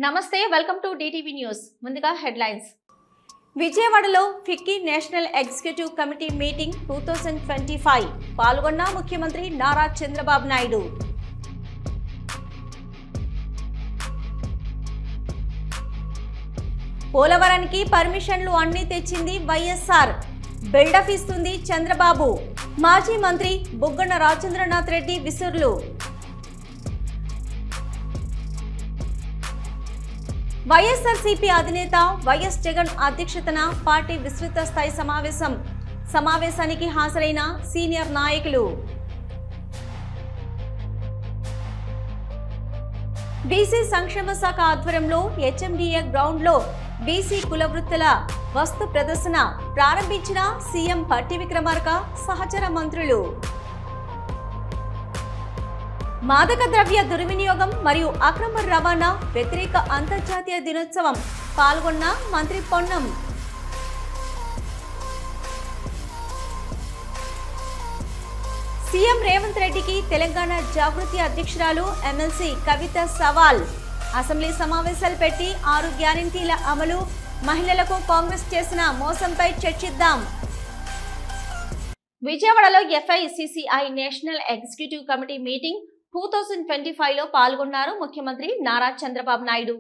నమస్తే, welcome to DTV news. ముందుగా headlines. విజయవాడలో FICCI national executive committee meeting 2025 పాల్గొన్న ముఖ్యమంత్రి నారా చంద్రబాబు నాయుడు. పోలవరానికి పర్మిషన్లు అన్ని తెచ్చింది వైఎస్ఆర్, బిల్డప్ ఇస్తుంది చంద్రబాబు. మాజీ మంత్రి బుగ్గన రాజేంద్రనాథ్ రెడ్డి విసురులు. వైఎస్ఆర్సీపీ అధినేత వైఎస్ జగన్ అధ్యక్షతన పార్టీ విస్తృత స్థాయి సమావేశానికి హాజరైన సీనియర్ నాయకులు. బీసీ సంక్షేమ శాఖ ఆధ్వర్యంలో హెచ్ఎండిఏ గ్రౌండ్లో బీసీ కులవృత్తుల వస్తు ప్రదర్శన ప్రారంభించిన సీఎం భట్టి విక్రమార్క సహచర మంత్రులు. మాదక ద్రవ్య దుర్వినియోగం మరియు అక్రమ రవాణా వ్యతిరేక అంతర్జాతీయ దినోత్సవం పాల్గొన్న మంత్రి పొన్నం. సీఎం రేవంత్ రెడ్డికి తెలంగాణ జాగృతి అధ్యక్షురాలు ఎమ్మెల్సీ కవిత సవాల్. అసెంబ్లీ సమావేశాలు పెట్టి 6 గ్యారెంటీల అమలు, మహిళలకు కాంగ్రెస్ చేసిన మోసంపై చర్చిద్దాం. విజయవాడలో FICCI national executive committee meeting 2025లో పాల్గొన్నారు ముఖ్యమంత్రి నారా చంద్రబాబు నాయుడు.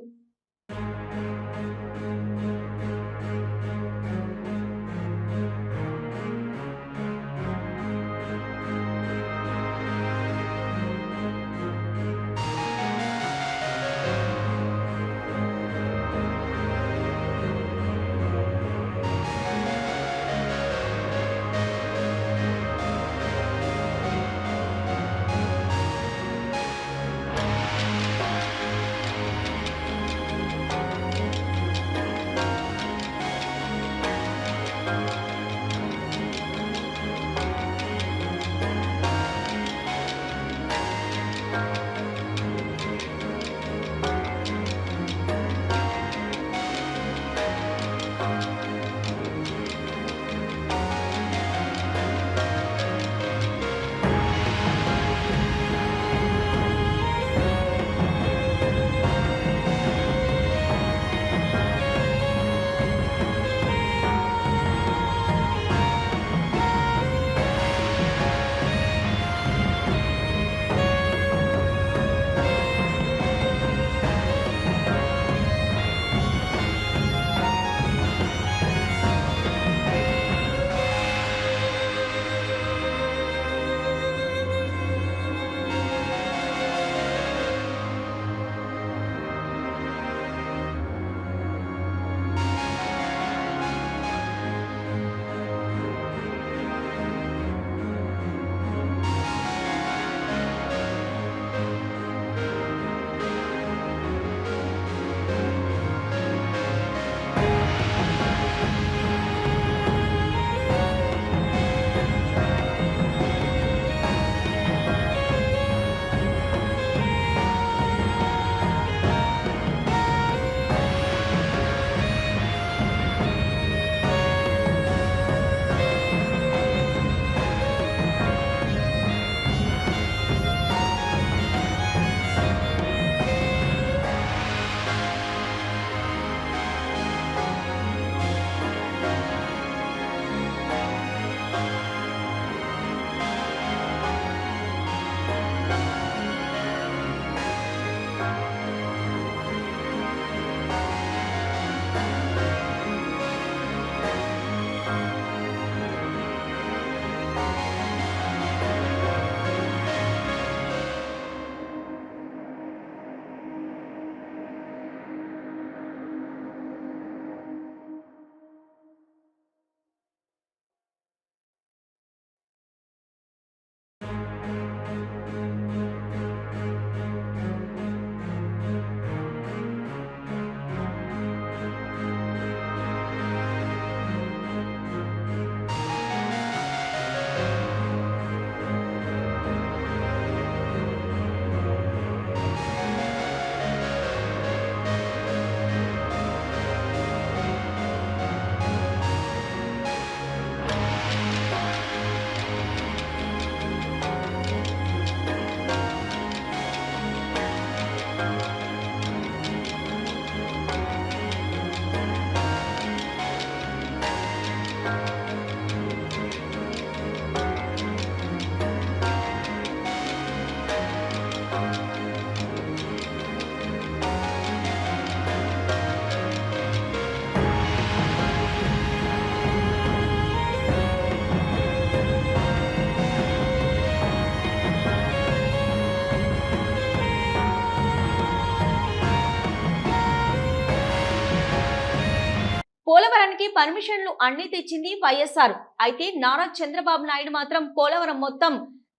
పనికి పర్మిషన్లు అన్ని తెచ్చింది వైఎస్ఆర్. అయితే నారా చంద్రబాబు నాయుడు మాత్రం పోలవరం మొత్తం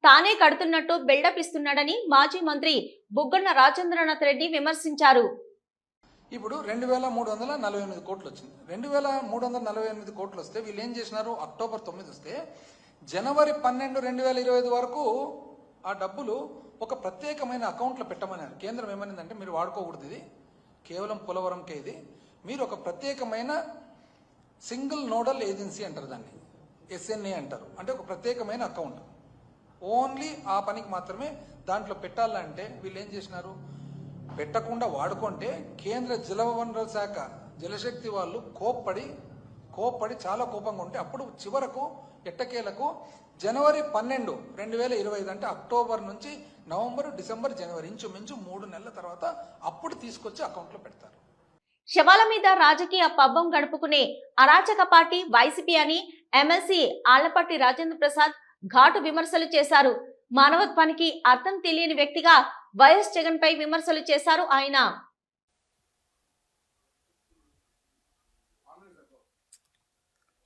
తానే కడుతున్నట్టు బిల్డప్ ఇస్తున్నాడని మాజీ మంత్రి బుగ్గన రాజేంద్రనాథ్ రెడ్డి విమర్శించారు. ఇప్పుడు 2348 కోట్లు వచ్చింది. 2348 కోట్లు వస్తే వీళ్ళు ఏం చేసినారు? అక్టోబర్ 9 వస్తే జనవరి 12, 2025 వరకు ఆ డబ్బులు ఒక ప్రత్యేకమైన అకౌంట్లో పెట్టమన్నారు. కేంద్రం ఏమనిందంటే మీరు వాడుకోకూడదు, ఇది కేవలం పోలవరంకే, ఇది మీరు ఒక ప్రత్యేకమైన సింగిల్ నోడల్ ఏజెన్సీ అంటారు, దాన్ని SNA అంటారు. అంటే ఒక ప్రత్యేకమైన అకౌంట్ ఓన్లీ ఆ పనికి మాత్రమే దాంట్లో పెట్టాలంటే వీళ్ళు ఏం చేసినారు? పెట్టకుండా వాడుకుంటే కేంద్ర జలవనరుల శాఖ జలశక్తి వాళ్ళు కోప్పడి చాలా కోపంగా ఉంటే అప్పుడు చివరకు ఎట్టకేలకు జనవరి 12, 2025 అంటే అక్టోబర్ నుంచి నవంబర్, డిసెంబర్, జనవరి ఇంచుమించు 3 నెలల తర్వాత అప్పుడు తీసుకొచ్చి అకౌంట్లో పెడతారు. శవాల మీద రాజకీయ పబ్బం గడుపుకునే అరాచక పార్టీ వైసీపీ అని ఎమ్మెల్సీ ఆళ్లపట్టి రాజేంద్ర ప్రసాద్ ఘాటు విమర్శలు చేశారు. మానవత్వానికి అర్థం తెలియని వ్యక్తిగా వైఎస్ జగన్ పై విమర్శలు చేశారు ఆయన.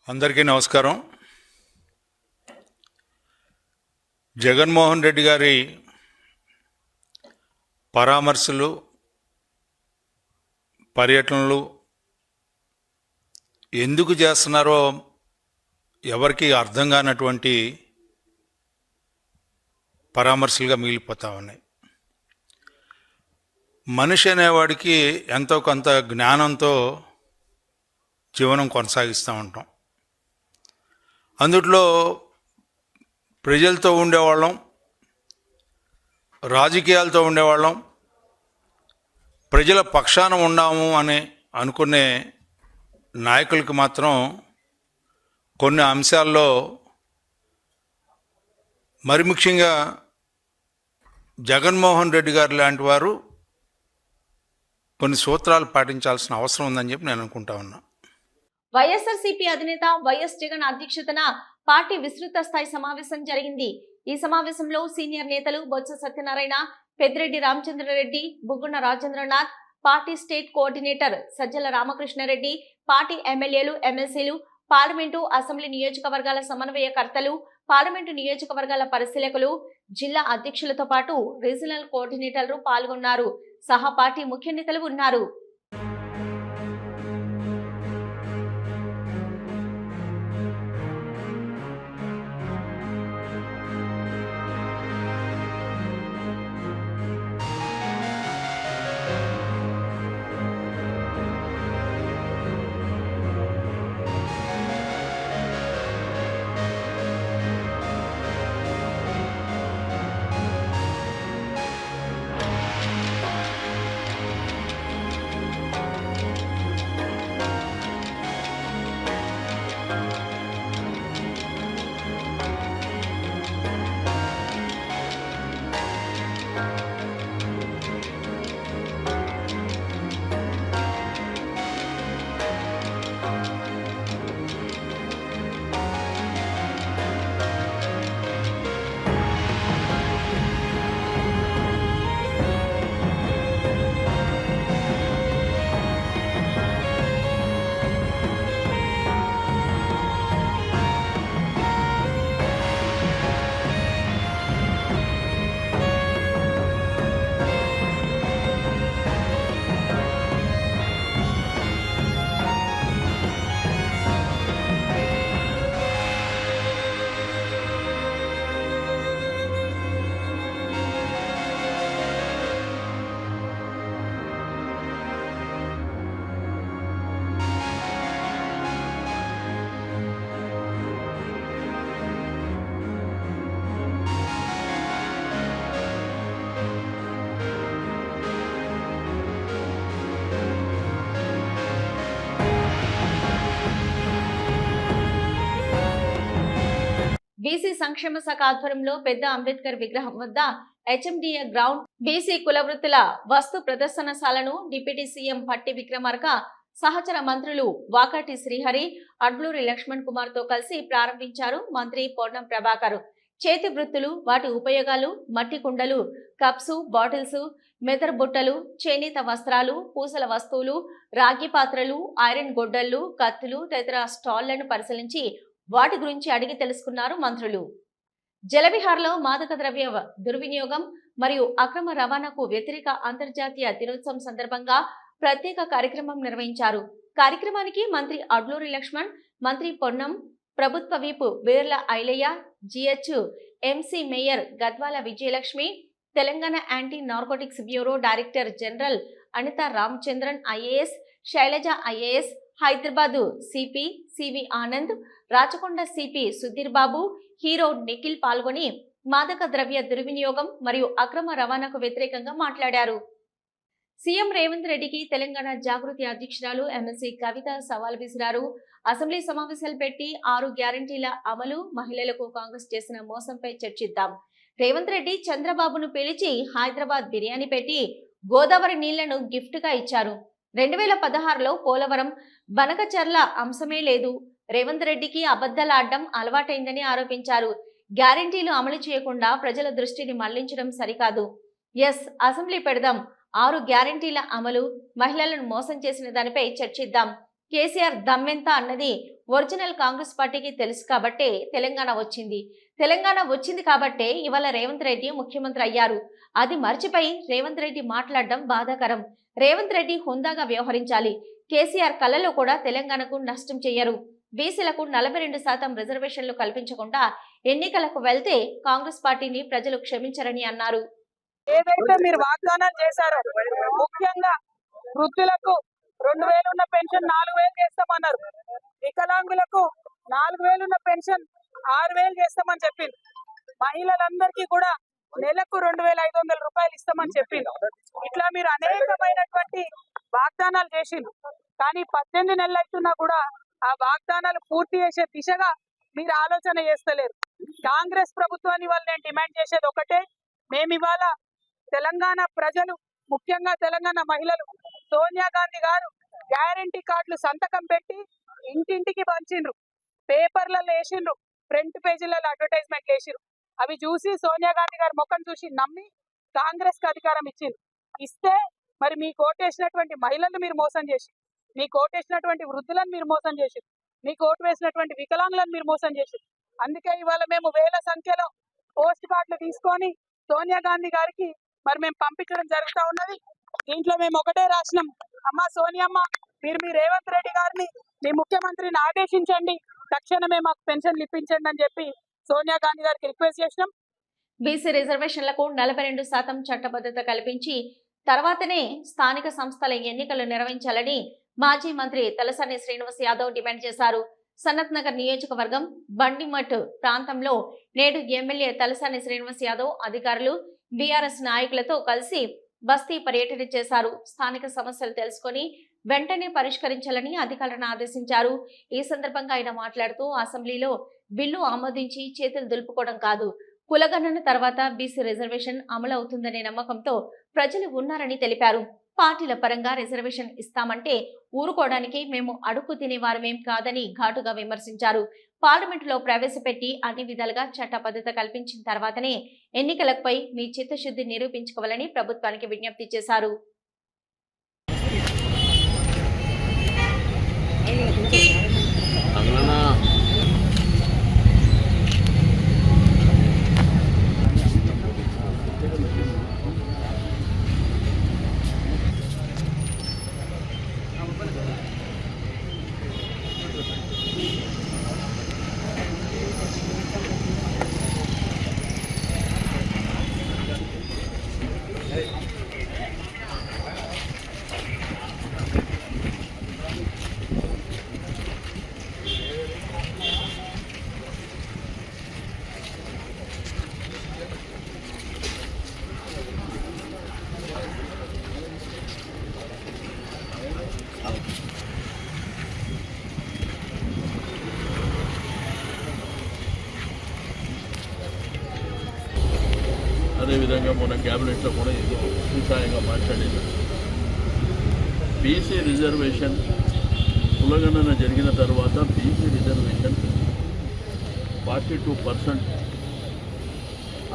అందరికీ నమస్కారం. జగన్మోహన్ రెడ్డి గారి పరామర్శలు, పర్యటనలు ఎందుకు చేస్తున్నారో ఎవరికి అర్థం కానటువంటి పరామర్శలుగా మిగిలిపోతా ఉన్నాయి. మనిషి అనేవాడికి ఎంతో కొంత జ్ఞానంతో జీవనం కొనసాగిస్తూ ఉంటాం. అందుట్లో ప్రజలతో ఉండేవాళ్ళం, రాజకీయాలతో ఉండేవాళ్ళం, ప్రజల పక్షాన ఉన్నాము అని అనుకునే నాయకులకి మాత్రం కొన్ని అంశాల్లో, మరి ముఖ్యంగా జగన్మోహన్ రెడ్డి గారు లాంటి వారు కొన్ని సూత్రాలు పాటించాల్సిన అవసరం ఉందని చెప్పి నేను అనుకుంటా ఉన్నా. వైఎస్ఆర్సీపీ అధినేత వైఎస్ జగన్ అధ్యక్షతన పార్టీ విస్తృత స్థాయి సమావేశం జరిగింది. ఈ సమావేశంలో సీనియర్ నేతలు Botsa Satyanarayana, Peddireddy Ramachandra Reddy, Buggana Rajendranath, party state coordinator Sajjala Ramakrishna Reddy, party ఎమ్మెల్యేలు, ఎమ్మెల్సీలు, పార్లమెంటు, అసెంబ్లీ నియోజకవర్గాల సమన్వయకర్తలు, పార్లమెంటు నియోజకవర్గాల పరిశీలకులు, జిల్లా అధ్యక్షులతో పాటు రీజనల్ కోఆర్డినేటర్లు పాల్గొన్నారు. సహా పార్టీ ముఖ్య నేతలు ఉన్నారు. బీసీ సంక్షేమ శాఖ ఆధ్వర్యంలో పెద్ద అంబేద్కర్ విగ్రహం వద్ద HMDA గ్రౌండ్ బీసీ కులవృత్తుల వస్తు ప్రదర్శనశాలను డిప్యూటీ సీఎం పట్టి విక్రమార్క సహచర మంత్రులు వాకాటి శ్రీహరి, అడ్లూరి లక్ష్మణ్ కుమార్ తో కలిసి ప్రారంభించారు మంత్రి పొన్నం ప్రభాకర్. చేతి వృత్తులు, వాటి ఉపయోగాలు, మట్టి కుండలు, కప్స్, బాటిల్స్, మెదర్ బుట్టలు, చేనేత వస్త్రాలు, పూసల వస్తువులు, రాగి పాత్రలు, ఐరన్ గొడ్డళ్లు, కత్తులు తదితర స్టాళ్లను పరిశీలించి వాటి గురించి అడిగి తెలుసుకున్నారు మంత్రులు. జలవిహార్లో మాదక ద్రవ్య దుర్వినియోగం మరియు అక్రమ రవాణాకు వ్యతిరేక అంతర్జాతీయ దినోత్సవం సందర్భంగా ప్రత్యేక కార్యక్రమం నిర్వహించారు. కార్యక్రమానికి మంత్రి అడ్లూరి లక్ష్మణ్, మంత్రి పొన్నం, ప్రభుత్వ whip Beerla Ilaiah, GHMC mayor Gadwal Vijayalakshmi, Telangana anti narcotics bureau director general Anitha Ramachandran IAS, Shailaja IAS, Hyderabad CP CV Anand, Rachakonda CP Sudheer Babu, hero Nikhil పాల్గొని మాదక ద్రవ్య దుర్వినియోగం మరియు అక్రమ రవాణాకు వ్యతిరేకంగా మాట్లాడారు. సీఎం రేవంత్ రెడ్డికి తెలంగాణ జాగృతి అధ్యక్షురాలు ఎమ్మెల్సీ కవిత సవాల్ విసిరారు. అసెంబ్లీ సమావేశాలు పెట్టి 6 గ్యారంటీల అమలు, మహిళలకు కాంగ్రెస్ చేసిన మోసంపై చర్చిద్దాం. రేవంత్ రెడ్డి చంద్రబాబును పిలిచి హైదరాబాద్ బిర్యానీ పెట్టి గోదావరి నీళ్లను గిఫ్ట్ గా ఇచ్చారు. 2016లో పోలవరం, బనకచర్ల అంశమే లేదు. రేవంత్ రెడ్డికి అబద్ధాలాడడం అలవాటైందని ఆరోపించారు. గ్యారంటీలు అమలు చేయకుండా ప్రజల దృష్టిని మళ్లించడం సరికాదు. అసెంబ్లీ పెడదాం. 6 గ్యారంటీల అమలు, మహిళలను మోసం చేసిన దానిపై చర్చిద్దాం. కేసీఆర్ దమ్మెంత అన్నది ఒరిజినల్ కాంగ్రెస్ పార్టీకి తెలుసు కాబట్టే తెలంగాణ వచ్చింది కాబట్టే ఇవాళ రేవంత్ రెడ్డి ముఖ్యమంత్రి అయ్యారు. అది మర్చిపోయి రేవంత్ రెడ్డి మాట్లాడడం బాధాకరం. రేవంత్ రెడ్డి హుందాగా వ్యవహరించాలి. కేసీఆర్ కళ్ళలో కూడా తెలంగాణకు నష్టం చేయరు. బీసీలకు 42% రిజర్వేషన్లు కల్పించకుండా ఎన్నికలకు వెళ్తే కాంగ్రెస్ పార్టీని ప్రజలు క్షమించరని అన్నారు. ఏదైతే మీరు వాగ్దానాలు చేశారో, ముఖ్యంగా వృద్ధులకు 2000 ఉన్న పెన్షన్ 4000 చేస్తామన్నారు. వికలాంగులకు 4000 ఉన్న పెన్షన్ 6000 చేస్తామని చెప్పింది. మహిళలందరికీ కూడా నెలకు 2500 రూపాయలు ఇస్తామని చెప్పింది. ఇట్లా మీరు అనేకమైనటువంటి వాగ్దానాలు చేసిండ్రు. కానీ 18 నెలలు అవుతున్నా కూడా ఆ వాగ్దానాలు పూర్తి చేసే దిశగా మీరు ఆలోచన చేస్తలేరు. కాంగ్రెస్ ప్రభుత్వాన్ని వాళ్ళు నేను డిమాండ్ చేసేది ఒకటే, మేము ఇవాళ తెలంగాణ ప్రజలు, ముఖ్యంగా తెలంగాణ మహిళలు, సోనియా గాంధీ గారు గ్యారంటీ కార్డులు సంతకం పెట్టి ఇంటింటికి పంచిండ్రు, పేపర్లలో వేసిండ్రు, ఫ్రంట్ పేజీలలో అడ్వర్టైజ్మెంట్ వేసిండ్రు. అవి చూసి సోనియా గాంధీ గారి ముఖం చూసి నమ్మి కాంగ్రెస్ కి అధికారం ఇస్తే మరి మీకు ఓటేసినటువంటి మహిళలను మీరు మోసం చేసి, మీకు ఓటేసినటువంటి వృద్ధులను మీరు మోసం చేసి, మీకు ఓటు వేసినటువంటి వికలాంగులను మీరు మోసం చేసి, అందుకే ఇవాళ మేము వేల సంఖ్యలో పోస్ట్ కార్డులు తీసుకొని సోనియా గాంధీ గారికి మరి మేము పంపించడం జరుగుతూ ఉన్నది. దీంట్లో మేము ఒకటే రాసినాం, అమ్మ సోనియమ్మ, మీరు మీ రేవంత్ రెడ్డి గారిని, మీ ముఖ్యమంత్రిని ఆదేశించండి, తక్షణమే మాకు పెన్షన్లు ఇప్పించండి అని చెప్పి సోనియా గాంధీ గారికి రిక్వెస్ట్ చేసినాం. బీసీ రిజర్వేషన్లకు 42% చట్టబద్ధత కల్పించి తర్వాతనే స్థానిక సంస్థల ఎన్నికలు నిర్వహించాలని మాజీ మంత్రి తలసాని శ్రీనివాస్ యాదవ్ డిమాండ్ చేశారు. సనత్ నగర్ నియోజకవర్గం బండిమఠ్ ప్రాంతంలో నేడు ఎమ్మెల్యే తలసాని శ్రీనివాస్ యాదవ్ అధికారులు, బీఆర్ఎస్ నాయకులతో కలిసి బస్తీ పర్యటన చేశారు. స్థానిక సమస్యలు తెలుసుకొని వెంటనే పరిష్కరించాలని అధికారులను ఆదేశించారు. ఈ సందర్భంగా ఆయన మాట్లాడుతూ అసెంబ్లీలో బిల్లు ఆమోదించి చేతులు దులుపుకోవడం కాదు, కులగణన తర్వాత బీసీ రిజర్వేషన్ అమలు అవుతుందనే నమ్మకంతో ప్రజలు ఉన్నారని తెలిపారు. పార్టీల పరంగా రిజర్వేషన్ ఇస్తామంటే ఊరుకోవడానికి మేము అడుక్కు తినేవారమేం కాదని ఘాటుగా విమర్శించారు. పార్లమెంటులో ప్రవేశపెట్టి అన్ని విధాలుగా చట్టబద్ధత కల్పించిన తర్వాతనే ఎన్నికలపై మీ చిత్తశుద్ధి నిరూపించుకోవాలని ప్రభుత్వానికి విజ్ఞప్తి చేశారు. అదేవిధంగా మన క్యాబినెట్లో కూడా ఏదో విషయంగా మాట్లాడేది. బీసీ రిజర్వేషన్ కులగణన జరిగిన తర్వాత బీసీ రిజర్వేషన్ 42%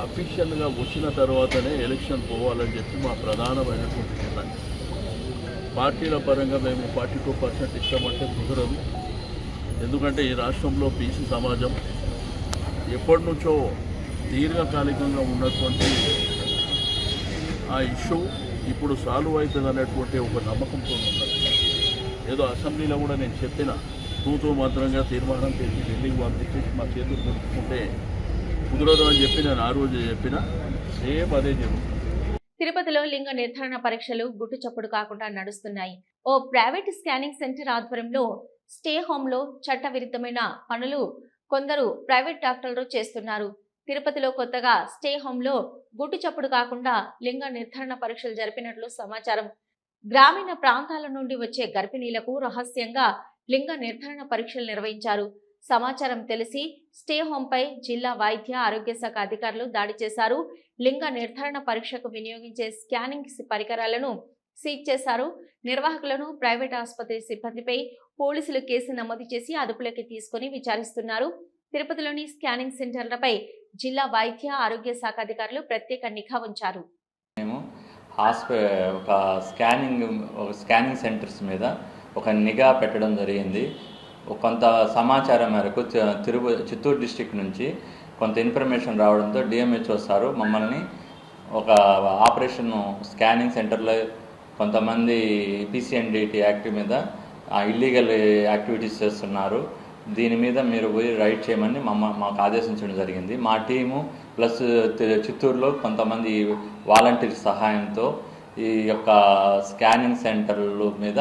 అఫీషియల్గా వచ్చిన తర్వాతనే ఎలక్షన్ పోవాలని చెప్పి మా ప్రధానమైనటువంటి నిర్ణయం. పార్టీల పరంగా మేము 42% ఇస్తామంటే కుదరదు. ఎందుకంటే ఈ రాష్ట్రంలో బీసీ సమాజం ఎప్పటి నుంచో దీర్ఘకాలికంగా ఉన్నటువంటి ఆ ఇష్యూ ఇప్పుడు సాల్వ్ అవుతుంది అనేటువంటి ఒక నమ్మకంతో ఉన్నది. ఏదో అసెంబ్లీలో కూడా నేను చెప్పిన తూతూ మాత్రంగా తీర్మానం చేసి ఢిల్లీకి పంపించేసి మా చేతులు పెట్టుకుంటే కుదరదు అని చెప్పి నేను ఆ రోజు చెప్పిన సేమ్ అదే జరుగుతుంది. తిరుపతిలో లింగ నిర్ధారణ పరీక్షలు గుట్టు చప్పుడు కాకుండా నడుస్తున్నాయి. ఓ ప్రైవేట్ స్కానింగ్ సెంటర్ ఆధ్వర్యంలో స్టే హోమ్ లో చట్ట విరుద్ధమైన పనులు కొందరు ప్రైవేట్ డాక్టర్లు చేస్తున్నారు. తిరుపతిలో కొత్తగా స్టే హోమ్ లో గుట్టు చప్పుడు కాకుండా లింగ నిర్ధారణ పరీక్షలు జరిపినట్లు సమాచారం. గ్రామీణ ప్రాంతాల నుండి వచ్చే గర్భిణీలకు రహస్యంగా లింగ నిర్ధారణ పరీక్షలు నిర్వహించారు. సమాచారం తెలిసి స్టే హోమ్ పై జిల్లా వైద్య ఆరోగ్య శాఖ అధికారులు దాడి చేశారు. లింగ నిర్ధారణ పరీక్షకు వినియోగించే స్కానింగ్ పరికరాలను సీజ్ చేశారు. నిర్వాహకులను, ప్రైవేట్ ఆసుపత్రి సిబ్బందిపై పోలీసులు కేసు నమోదు చేసి అదుపులోకి తీసుకుని విచారిస్తున్నారు. తిరుపతిలోని స్కానింగ్ సెంటర్లపై జిల్లా వైద్య ఆరోగ్య శాఖ అధికారులు ప్రత్యేక నిఘా ఉంచారు. మేము ఒక స్కానింగ్ సెంటర్స్ మీద ఒక నిఘా పెట్టడం జరిగింది. కొంత సమాచారం మేరకు చిత్తూరు డిస్ట్రిక్ట్ నుంచి కొంత ఇన్ఫర్మేషన్ రావడంతో డిఎంహెచ్ఓ సారు మమ్మల్ని ఒక ఆపరేషన్ స్కానింగ్ సెంటర్లో కొంతమంది పీసీఎన్డీటీ యాక్ట్ మీద ఇల్లీగల్ యాక్టివిటీస్ చేస్తున్నారు, దీని మీద మీరు పోయి రైడ్ చేయమని మాకు ఆదేశించడం జరిగింది. మా టీము ప్లస్ చిత్తూరులో కొంతమంది వాలంటీర్ సహాయంతో ఈ యొక్క స్కానింగ్ సెంటర్ల మీద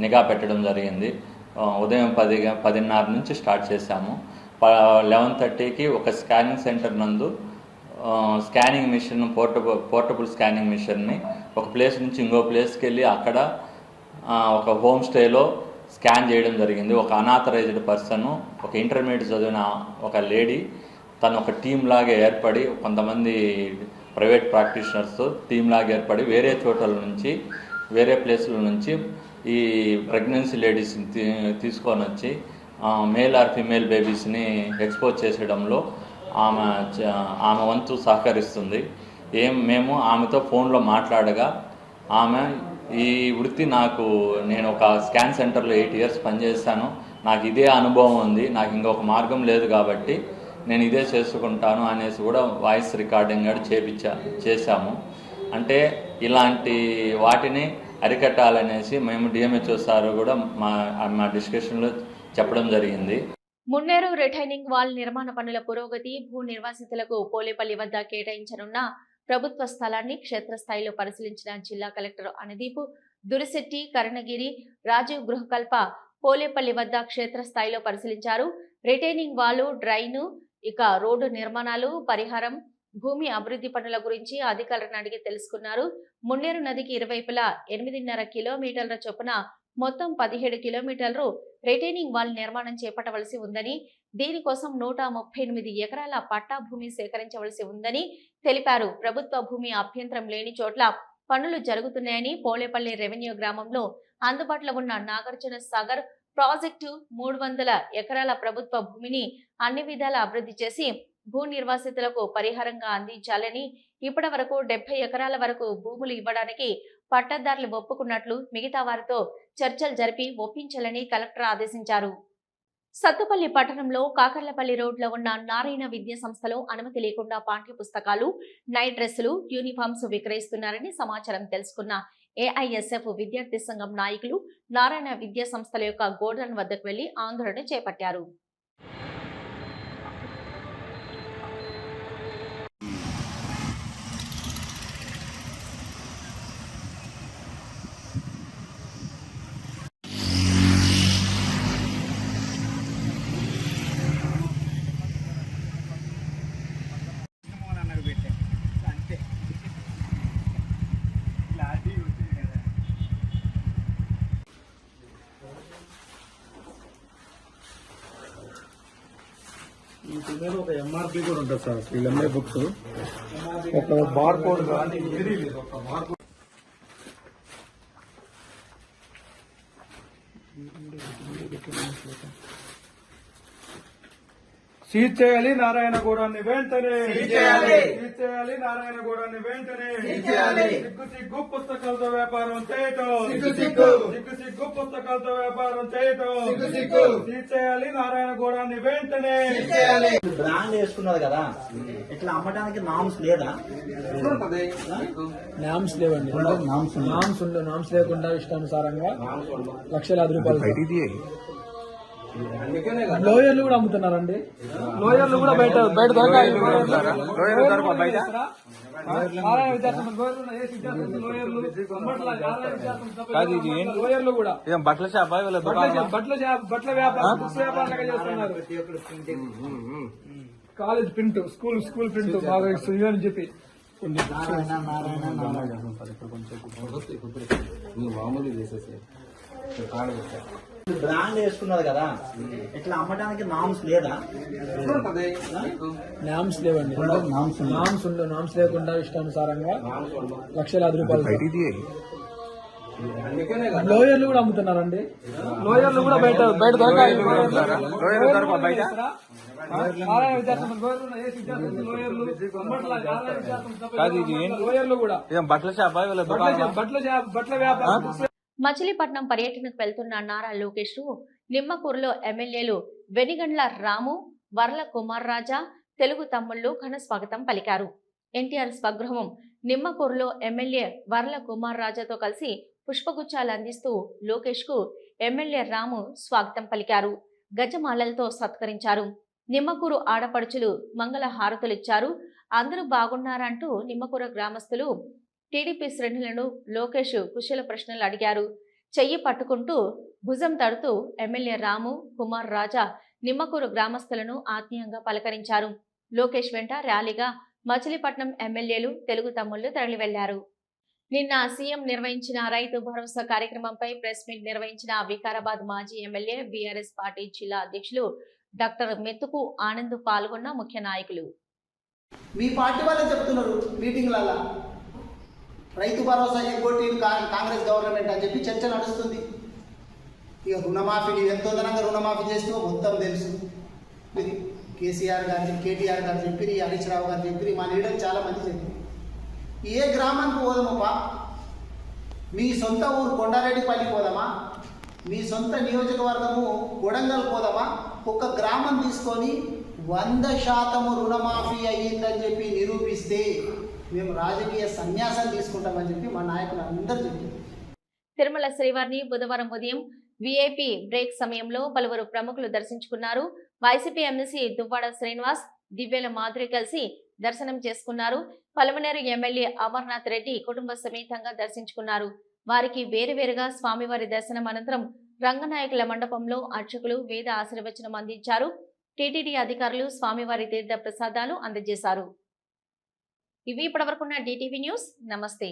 నిఘా పెట్టడం జరిగింది. ఉదయం 10:30 నుంచి స్టార్ట్ చేశాము. 11:30కి ఒక స్కానింగ్ సెంటర్ నందు స్కానింగ్ మిషన్ పోర్టబుల్ స్కానింగ్ మిషన్ని ఒక ప్లేస్ నుంచి ఇంకో ప్లేస్కి వెళ్ళి అక్కడ ఒక హోమ్ స్టేలో స్కాన్ చేయడం జరిగింది. ఒక అనాథరైజ్డ్ పర్సన్, ఒక ఇంటర్మీడియట్ చదివిన ఒక లేడీ, తను ఒక టీమ్ లాగా ఏర్పడి కొంతమంది ప్రైవేట్ ప్రాక్టీషనర్స్ టీమ్ లాగా ఏర్పడి వేరే చోట్ల నుంచి వేరే ప్లేసుల నుంచి ఈ ప్రెగ్నెన్సీ లేడీస్ని తీసుకొని వచ్చి మేల్ ఆర్ ఫిమేల్ బేబీస్ని ఎక్స్పోజ్ చేసేయడంలో ఆమె వంతు సహకరిస్తుంది. మేము ఆమెతో ఫోన్లో మాట్లాడగా ఆమె ఈ వృత్తి నేను ఒక స్కాన్ సెంటర్లో 8 years పనిచేస్తాను, నాకు ఇదే అనుభవం ఉంది, నాకు ఇంకొక మార్గం లేదు కాబట్టి నేను ఇదే చేసుకుంటాను అనేసి కూడా వాయిస్ రికార్డింగ్ కూడా చేశాము. అంటే ఇలాంటి వాటిని అరికట్టాలనేసి మేము డిఎంహెచ్ఓ సార్ కూడా మా డిస్కషన్లో చెప్పడం జరిగింది. మున్నేరు రిటైనింగ్ వాల్ నిర్మాణ పనుల పురోగతి, భూ నిర్వాసితులకు పోలేపల్లి వద్ద కేటాయించనున్న ప్రభుత్వ స్థలాన్ని క్షేత్రస్థాయిలో పరిశీలించిన జిల్లా కలెక్టర్ అనుదీప్, దురిశెట్టి, కరుణగిరి, రాజీవ్ గృహకల్ప పోలేపల్లి వద్ద క్షేత్రస్థాయిలో పరిశీలించారు. రిటైనింగ్ వాలు, డ్రైను, ఇక రోడ్డు నిర్మాణాలు, పరిహారం, భూమి అభివృద్ధి పనుల గురించి అధికారులను అడిగి తెలుసుకున్నారు. మున్నేరు నదికి ఇరువైపులా 8.5 కిలోమీటర్ల చొప్పున మొత్తం 17 కిలోమీటర్లు రిటైనింగ్ వాల్ నిర్మాణం చేపట్టవలసి ఉందని, దీనికోసం 138 ఎకరాల పట్టా భూమి సేకరించవలసి ఉందని తెలిపారు. ప్రభుత్వ భూమి అభ్యంతరం లేని చోట్ల పనులు జరుగుతున్నాయని, పోలేపల్లి రెవెన్యూ గ్రామంలో అందుబాటులో ఉన్న నాగార్జున సాగర్ ప్రాజెక్టు 300 ఎకరాల ప్రభుత్వ భూమిని అన్ని విధాల అభివృద్ధి చేసి భూ నిర్వాసితులకు పరిహారంగా అందించాలని, ఇప్పటి వరకు 70 ఎకరాల వరకు భూములు ఇవ్వడానికి పట్టాదారులు ఒప్పుకున్నట్లు మిగతా వారితో చర్చలు జరిపి ఒప్పించాలని కలెక్టర్ ఆదేశించారు. సత్తుపల్లి పట్టణంలో కాకర్లపల్లి రోడ్లో ఉన్న నారాయణ విద్యా సంస్థలో అనుమతి లేకుండా పాఠ్య పుస్తకాలు, నైట్ డ్రెస్సులు, యూనిఫామ్స్ విక్రయిస్తున్నారని సమాచారం తెలుసుకున్న ఏఐఎస్ఎఫ్ విద్యార్థి సంఘం నాయకులు నారాయణ విద్యా సంస్థల యొక్క గోడౌన్ వద్దకు వెళ్లి ఆందోళన చేపట్టారు. వీటి మీద ఒక ఎంఆర్పి కూడా ఉంటుంది సార్. వీళ్ళమ్మే బుక్స్ ఒక బార్ కోడ్ కానీ సీజ్ చేయాలి నారాయణగూడాన్ని వెంటనే, సీజ్ చేయాలి నారాయణగూడాన్ని వెంటనే, సిగ్గు పుస్తకాలతో వ్యాపారం చేయటం, సిగ్గు పుస్తకాలతో వ్యాపారం చేయటం, సీజ్ చేయాలి నారాయణగూడాన్ని వెంటనే. బ్రాండ్ వేసుకున్నారు కదా, ఇట్లా అమ్మడానికి నామ్స్ లేదా? నామ్స్ లేవండి, నామ్స్ లేకుండా ఇష్టానుసారంగా లక్షలాది రూపాయలు. లోయర్లు కూడా అమ్ముతున్నారండి, లోయర్లు కూడా బయట దొరకాయి. లోయర్లు కూడా బట్టల షాప్, బట్టల వ్యాపారం చేస్తున్నారు. కాలేజ్ ప్రింట్, స్కూల్ ప్రింట్ బాగా ఇస్తుంది అని చెప్పి బ్రాండ్ వేసుకున్నారు కదా, ఇట్లా అమ్మడానికి నామ్స్ లేదా? నామ్స్ లేవండి, నామ్స్ లేకుండా ఇష్టానుసారంగా లక్షలాది రూపాయలు. లోయర్లు కూడా అమ్ముతున్నారండి, లోయర్లు కూడా బయట దొరకాయి. లోయర్లు కూడా బట్టల షాప్, బట్టల వ్యాపారం. మచిలీపట్నం పర్యటనకు వెళ్తున్న నారా లోకేష్ నిమ్మకూరులో ఎమ్మెల్యేలు వెనిగండ్ల రాము, వర్ల కుమార్ రాజా, తెలుగు తమ్ముళ్లు ఘన స్వాగతం పలికారు. ఎన్టీఆర్ స్వగృహం నిమ్మకూరులో ఎమ్మెల్యే వర్ల కుమార్ రాజాతో కలిసి పుష్పగుచ్చాలు అందిస్తూ లోకేష్ కు ఎమ్మెల్యే రాము స్వాగతం పలికారు. గజమాలలతో సత్కరించారు. నిమ్మకూరు ఆడపడుచులు మంగళ హారతులిచ్చారు. అందరూ బాగున్నారంటూ నిమ్మకూరు గ్రామస్తులు టీడీపీ శ్రేణులను లోకేష్ కుశల ప్రశ్నలు అడిగారు. చెయ్యి పట్టుకుంటూ భుజం తడుతూ ఎమ్మెల్యే రాము, కుమార్ రాజా నిమ్మకూరు గ్రామస్తులను ఆత్మీయంగా పలకరించారు. లోకేష్ వెంట ర్యాలీగా మచిలీపట్నం ఎమ్మెల్యేలు, తెలుగు తమ్ముళ్లు తరలి వెళ్లారు. నిన్న సీఎం నిర్వహించిన రైతు భరోసా కార్యక్రమంపై ప్రెస్ మీట్ నిర్వహించిన వికారాబాద్ మాజీ ఎమ్మెల్యే, బీఆర్ఎస్ పార్టీ జిల్లా అధ్యక్షులు డాక్టర్ మెతుకు ఆనంద్ పాల్గొన్న ముఖ్య నాయకులు. మీ పార్టీ వాళ్ళే చెప్తున్నారు మీటింగ్లలో, రైతు భరోసా ఎగ్గొట్టి కాంగ్రెస్ గవర్నమెంట్ అని చెప్పి చర్చ నడుస్తుంది. ఇక రుణమాఫీ నీవు ఎంతో ధనంగా రుణమాఫీ చేస్తూ మొత్తం తెలుసు. ఇది కేసీఆర్ గారు, కేటీఆర్ గారు చెప్పిరి, హరీష్ రావు గారు చెప్పిరి, మా లీడర్ చాలా మంది చెప్పిరి. ఏ గ్రామానికి పోదామప్పా? మీ సొంత ఊరు కొండారెడ్డిపల్లి పోదామా? మీ సొంత నియోజకవర్గము కొడంగల్ పోదామా? ఒక గ్రామం తీసుకొని 100% రుణమాఫీ అయ్యిందని చెప్పి నిరూపిస్తే మేము రాజకీయ సన్యాసం తీసుకుంటామని చెప్పి మా నాయకులు అందరూ చెప్పారు. తిరుమల శ్రీవారిని బుధవారం ఉదయం వీఐపీ బ్రేక్ సమయంలో పలువురు ప్రముఖులు దర్శించుకున్నారు. వైసీపీ ఎమ్మెల్సీ దువ్వాడ శ్రీనివాస్, దివ్యల మాధురి కలిసి దర్శనం చేసుకున్నారు. పలమనేరు ఎమ్మెల్యే అమర్నాథ్ రెడ్డి కుటుంబ సమేతంగా దర్శించుకున్నారు. వారికి వేరువేరుగా స్వామివారి దర్శనం అనంతరం రంగనాయకుల మండపంలో అర్చకులు వేద ఆశీర్వచనం అందించారు. టీటీడీ అధికారులు స్వామివారి తీర్థ ప్రసాదాలు అందజేశారు. ఇవి ఇప్పటివరకున్న DTV న్యూస్. నమస్తే.